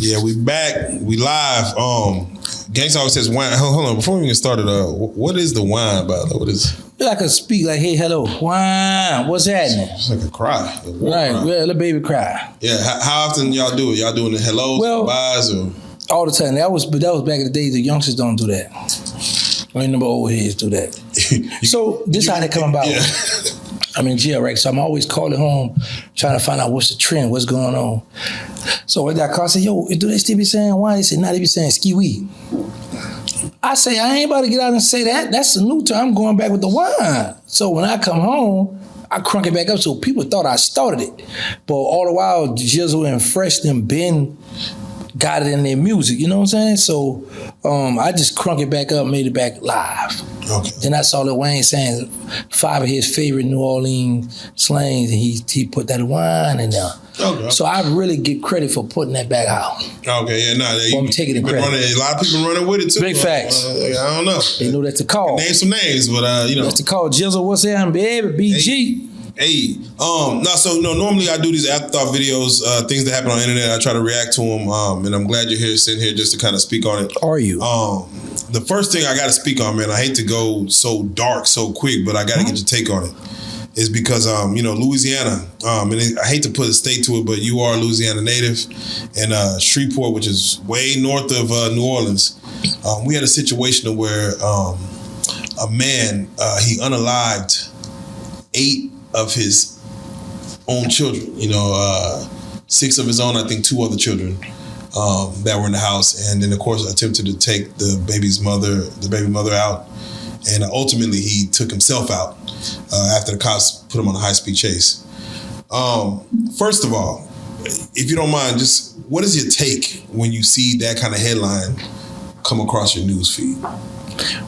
Yeah, we back. We live. Gangsta always says wine. Hold on, before we get started, what is the wine about? What is? I could speak like, hey, hello, wine. What's happening? It's like a cry. Right, cry. Yeah, the baby cry. Yeah. How often y'all do it? Y'all doing the hellos, goodbyes, or all the time? That was back in the day. The youngsters don't do that. Only number old heads do that. So this how they come about. Yeah. I'm in jail, right? So I'm always calling home, trying to find out what's the trend, what's going on. So when I call, I say, yo, do they still be saying wine? They say, nah, they be saying ski weed. I say, I ain't about to get out and say that. That's a new term. I'm going back with the wine. So when I come home, I crunk it back up. So people thought I started it. But all the while, Jizzle and Fresh them been got it in their music, you know what I'm saying? So I just crunk it back up, made it back live. Okay. Then I saw Lil Wayne saying 5 of his favorite New Orleans slangs, and he put that wine in there. Okay. So I really get credit for putting that back out. Okay, yeah, I'm taking the credit. A lot of people running with it too. Big facts. I don't know. They know that's the call. Name some names, but you know. That's the call. Jizzle, what's that, baby? BG. Hey, normally I do these afterthought videos, things that happen on the internet. I try to react to them, and I'm glad you're here, sitting here just to kind of speak on it. Are you? The first thing I got to speak on, man, I hate to go so dark so quick, but I got to get your take on it, is because, Louisiana, and I hate to put a state to it, but you are a Louisiana native, and Shreveport, which is way north of New Orleans, we had a situation where a man, he unalived 8 of his own children, 6 of his own, I think 2 other children that were in the house, and then of course attempted to take the baby mother out, and ultimately he took himself out after the cops put him on a high-speed chase. First of all, if you don't mind, just what is your take when you see that kind of headline come across your news feed?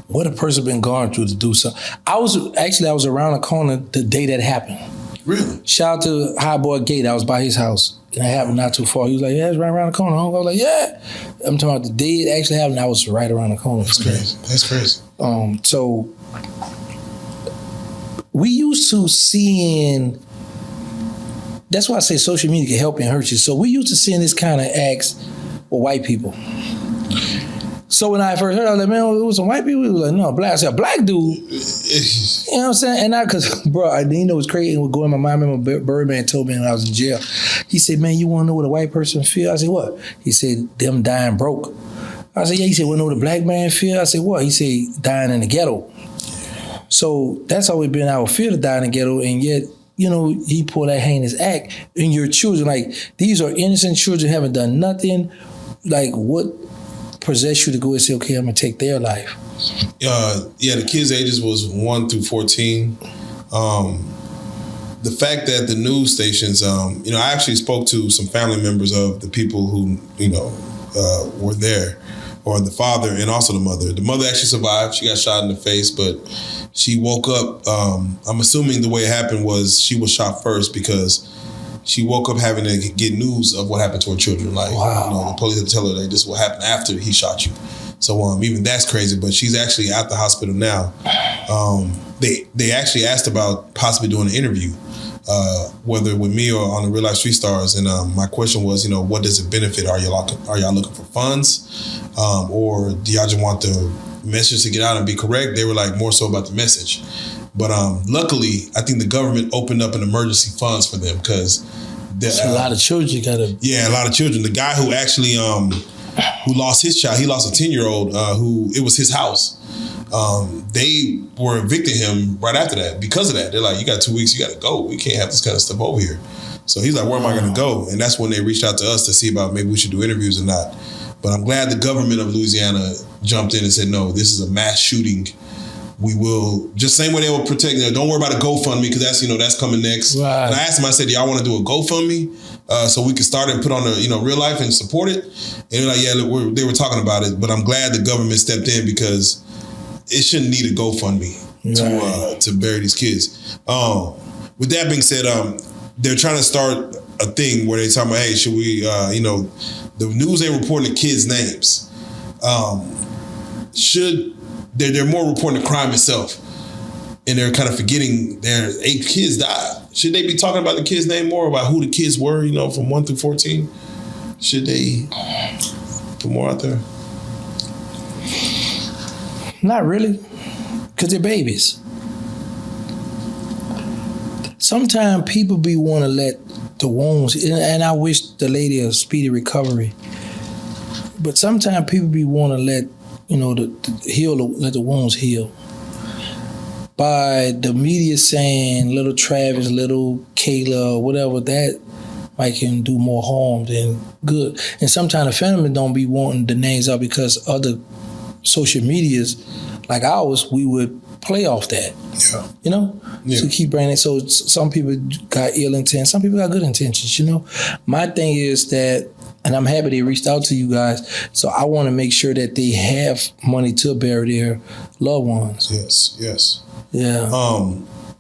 What a person been going through to do something. I was around the corner the day that happened. Really? Shout out to High Boy Gate. I was by his house. And it happened not too far. He was like, yeah, it's right around the corner. I was like, yeah. I'm talking about the day it actually happened. I was right around the corner. That's crazy. That's crazy. So we used to seeing, that's why I say social media can help and hurt you. So we used to seeing this kind of acts with white people. So when I first heard, I was like, man, it was some white people. He was like, no, black. I said, black dude. You know what I'm saying? And because, bro, what's crazy? It would go in my mind. I remember Birdman told me when I was in jail. He said, man, you want to know what a white person feel? I said, what? He said, them dying broke. I said, yeah. He said, want to know what a black man feel? I said, what? He said, dying in the ghetto. So that's always been our fear to die in the ghetto. And yet, he pulled that heinous act. And your children, like, these are innocent children, haven't done nothing. Like, what possess you to go and say, okay, I'm gonna take their life? The kids' ages was 1 through 14. The fact that the news stations, I actually spoke to some family members of the people who, were there, or the father and also the mother. The mother actually survived. She got shot in the face, but she woke up. I'm assuming the way it happened was she was shot first because she woke up having to get news of what happened to her children. Like, wow. The police had to tell her that this is what happened after he shot you. So even that's crazy, but she's actually at the hospital now. They actually asked about possibly doing an interview, whether with me or on the RealLyfe Street Stars. And my question was, what does it benefit? Are y'all looking for funds? Or do y'all just want the message to get out and be correct? They were like more so about the message. But luckily, I think the government opened up an emergency funds for them because a lot of children a lot of children. The guy who actually who lost his child, he lost a 10-year-old who it was his house. They were evicting him right after that because of that. They're like, you got 2 weeks, you got to go. We can't have this kind of stuff over here. So he's like, where am I going to go? And that's when they reached out to us to see about maybe we should do interviews or not. But I'm glad the government of Louisiana jumped in and said, no, this is a mass shooting. We will, just same way they will protect, don't worry about a GoFundMe because that's coming next. Right. And I asked them, I said, do y'all want to do a GoFundMe so we can start and put on RealLyfe and support it? And they're like, yeah, look, they were talking about it, but I'm glad the government stepped in because it shouldn't need a GoFundMe to bury these kids. With that being said, they're trying to start a thing where they're talking about, hey, should we, the news ain't reporting the kids' names. They're more reporting the crime itself, and they're kind of forgetting their 8 kids died. Should they be talking about the kids' name more, about who the kids were, from 1 through 14? Should they? put more out there? Not really, because they're babies. Sometimes people be want to let the wounds, and I wish the lady a speedy recovery, but sometimes people be want to let, let the wounds heal. By the media saying little Travis, little Kayla, whatever, that might can do more harm than good. And sometimes the family don't be wanting the names out because other social medias like ours, we would play off that. Yeah. To keep bringing it. So some people got ill intent, some people got good intentions, My thing is that, and I'm happy they reached out to you guys, so I want to make sure that they have money to bury their loved ones. Yes. Yeah.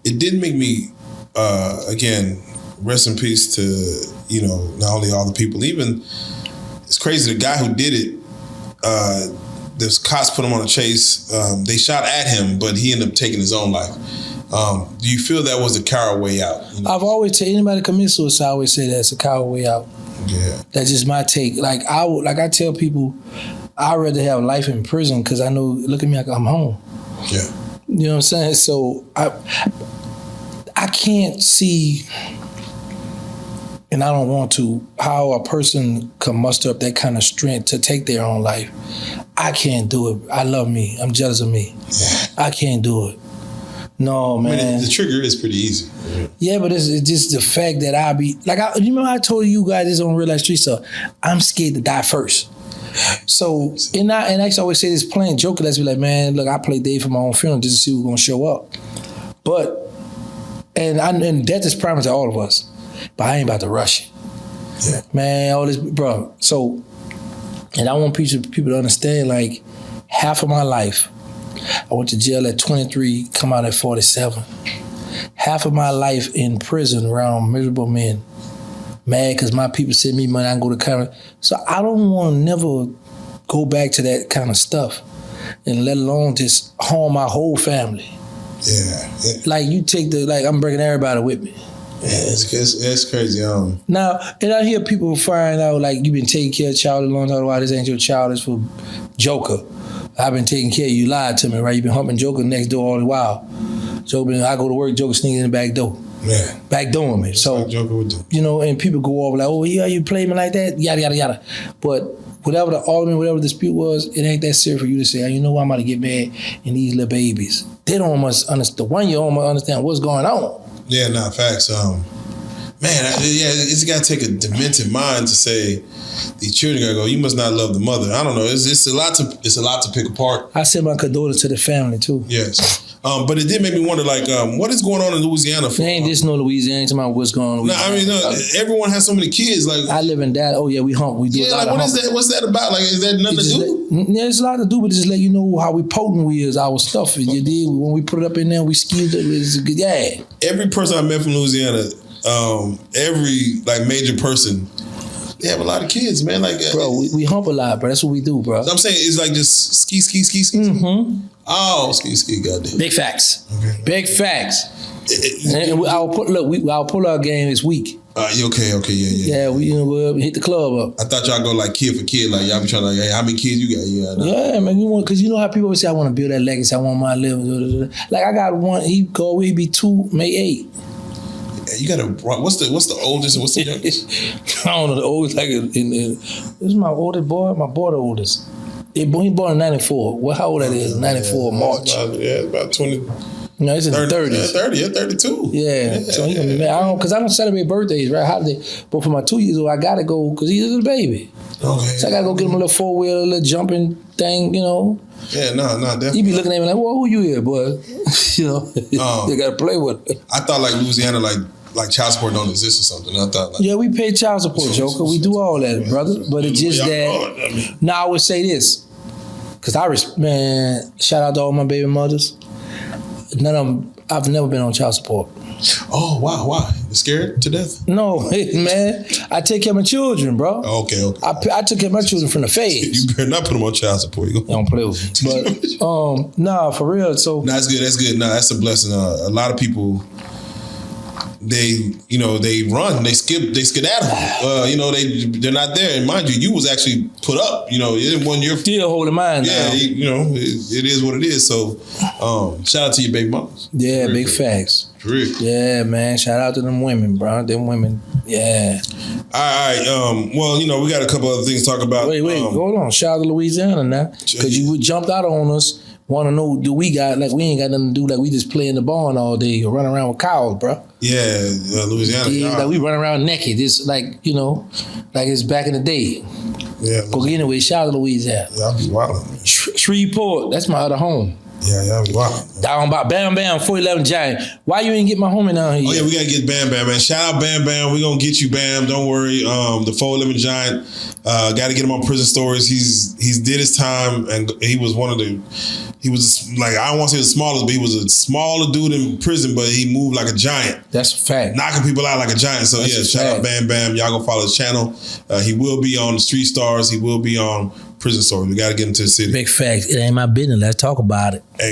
It did make me, again, rest in peace to, not only all the people, even, it's crazy, the guy who did it, the cops put him on a chase. They shot at him, but he ended up taking his own life. Do you feel that was a coward way out? I've always said, anybody commit suicide, I always say that's a coward way out. Yeah. That's just my take. Like I tell people, I'd rather have life in prison because I know, look at me, I'm home. Yeah. You know what I'm saying? So I can't see, and I don't want to, how a person can muster up that kind of strength to take their own life. I can't do it. I love me. I'm jealous of me. Yeah. I can't do it. No, man. I mean, the trigger is pretty easy. Yeah, but it's just the fact that I be, like, you remember I told you guys this on RealLyfe Street stuff, I'm scared to die first. So, and I actually always say this playing joker, let's be like, man, look, I play Dave for my own funeral just to see who's going to show up. But, and death is promised to all of us, but I ain't about to rush it. Yeah. Man, all this, bro. So, and I want people to understand, like, half of my life, I went to jail at 23, come out at 47. Half of my life in prison around miserable men. Mad because my people send me money, I can go to Canada. So I don't want to never go back to that kind of stuff, and let alone just harm my whole family. Yeah. Like you take I'm bringing everybody with me. Yeah, it's crazy. Now, and I hear people find out like you've been taking care of child a long time. Why this ain't your child? It's for Joker. I've been taking care of you. Lied to me, right? You've been humping Joker next door all the while. Joker, I go to work, Joker sneaking in the back door. Yeah. Back doing me. So, like Joker would do. And people go off like, oh, yeah, you play me like that? Yada, yada, yada. But whatever the dispute was, it ain't that serious for you to say, you know what, I'm about to get mad in these little babies. They don't must understand. The 1-year-old must understand what's going on. Yeah, facts. It's got to take a demented mind to say these children gotta go, you must not love the mother. I don't know. It's a lot to pick apart. I send my condolences to the family too. Yes. But it did make me wonder, what is going on in Louisiana? It ain't just no Louisiana. Ain't talking about what's going on. Everyone has so many kids. Like I live in that. Oh yeah, we hump. We do a lot of hump. What's that about? Like, is that nothing to do? It's a lot to do, but just let you know how we potent we is. Our stuff. You did when we put it up in there, we skewed it. It's good. Yeah. Every person I met from Louisiana, every major person, they have a lot of kids, man. Bro, we hump a lot, bro. That's what we do, bro. I'm saying it's like just ski. Mm-hmm. Oh, ski, goddamn. Big facts. Okay. Big facts. And I'll pull our game this week. Okay, yeah. Yeah, we'll hit the club up. I thought y'all go kid for kid, y'all be trying to hey, how many kids you got? Yeah, man, because you know how people always say, I want to build that legacy, I want my living. Like I got one, he be 2, May 8. You got what's the oldest and what's the youngest? I don't know the oldest. This is my oldest boy, my boy the oldest. He born in 94. Well, how old that is? 94 March. About 20. No, it's in the 30s. 32. Yeah. So he gonna be mad. Because I don't celebrate birthdays, right? Holiday. But for my 2-year-old, I gotta go because he's a little baby. Okay. So I gotta go get him a little 4-wheeler, a little jumping thing, Yeah, no, definitely. He be looking at me like, well, who you here, boy? You gotta play with it. I thought Louisiana, like child support don't exist or something. I thought yeah, we pay child support, Joker. We do all that, brother. But it's just that. Now I would say this, because shout out to all my baby mothers. None of them. I've never been on child support. Oh wow, why? You scared to death? No, man. I take care of my children, bro. Okay. I took care of my children from the face. You better not put them on child support. You don't play with me. But nah, for real. So that's good. Nah, that's a blessing. A lot of people they run, they skedaddle. They're not there. And mind you was actually put up. It wasn't your still holding mine. Yeah, now. It is what it is. So, shout out to your baby mamas. Yeah, big facts. Real. Yeah, man. Shout out to them women, bro. Them women. Yeah. All right. We got a couple other things to talk about. Wait. Hold on. Shout out to Louisiana now, because you jumped out on us. Want to know, do we got, like, we ain't got nothing to do, like we just play in the barn all day or run around with cows, bro. Yeah, Louisiana. Yeah, like we run around naked. It's like, like it's back in the day. Yeah. But anyway, shout out to Louisiana. Yeah, I'll be wildin'. Shreveport, that's my other home. Yeah, I'll be wildin'. Down by Bam Bam, 411 Giant. Why you ain't get my homie down here? Oh yeah, we gotta get Bam Bam, man. Shout out Bam Bam. We gonna get you, Bam. Don't worry. The 411 Giant. Got to get him on Prison Stories. He's did his time, and he was one of the. He was like, I don't want to say the smallest, but he was a smaller dude in prison, but he moved like a giant. That's a fact. Knocking people out like a giant. So That's shout out Bam Bam. Y'all go follow his channel. He will be on the Street Stars. He will be on Prison Stories. We got to get him to the city. Big facts. It ain't my business. Let's talk about it. Hey,